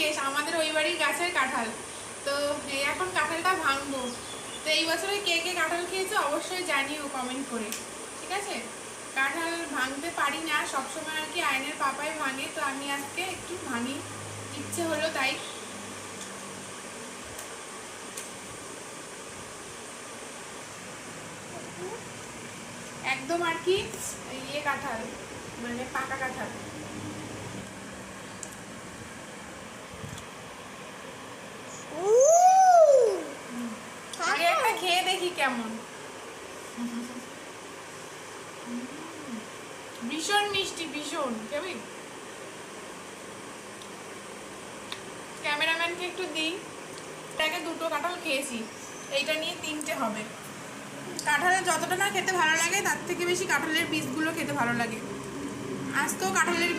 শেষ আমাদের ওই বাড়ির গাছের কাঁঠাল। তো এখন কাঁঠালটা ভাঙবো। তো এই বছরে কে কে কাঁঠাল খেয়েছে অবশ্যই জানিও কমেন্ট করে, ঠিক আছে? কাঁঠাল ভাঙতে পারি না সবসময় আর কি, আয়নের পাপাই ভাঙে, তো আমি আজকে একটু ভাঙি, ইচ্ছে হলো তাই। একদম আর কি ইয়ে কাঁঠাল, মানে পাকা কাঁঠাল। আগে একটা খেয়ে দেখি কেমন। ভীষণ মিষ্টি, ভীষণ। কেমন? ক্যামেরাম্যানকে একটু দিই। এটাকে দুটো কাঁঠাল খেয়েছি, এইটা নিয়ে 3টে হবে। কাঁঠালের যতটা না খেতে ভালো লাগে তার থেকে বেশি কাঁঠালের বীজগুলো খেতে ভালো লাগে। আজ তো কাঁঠালের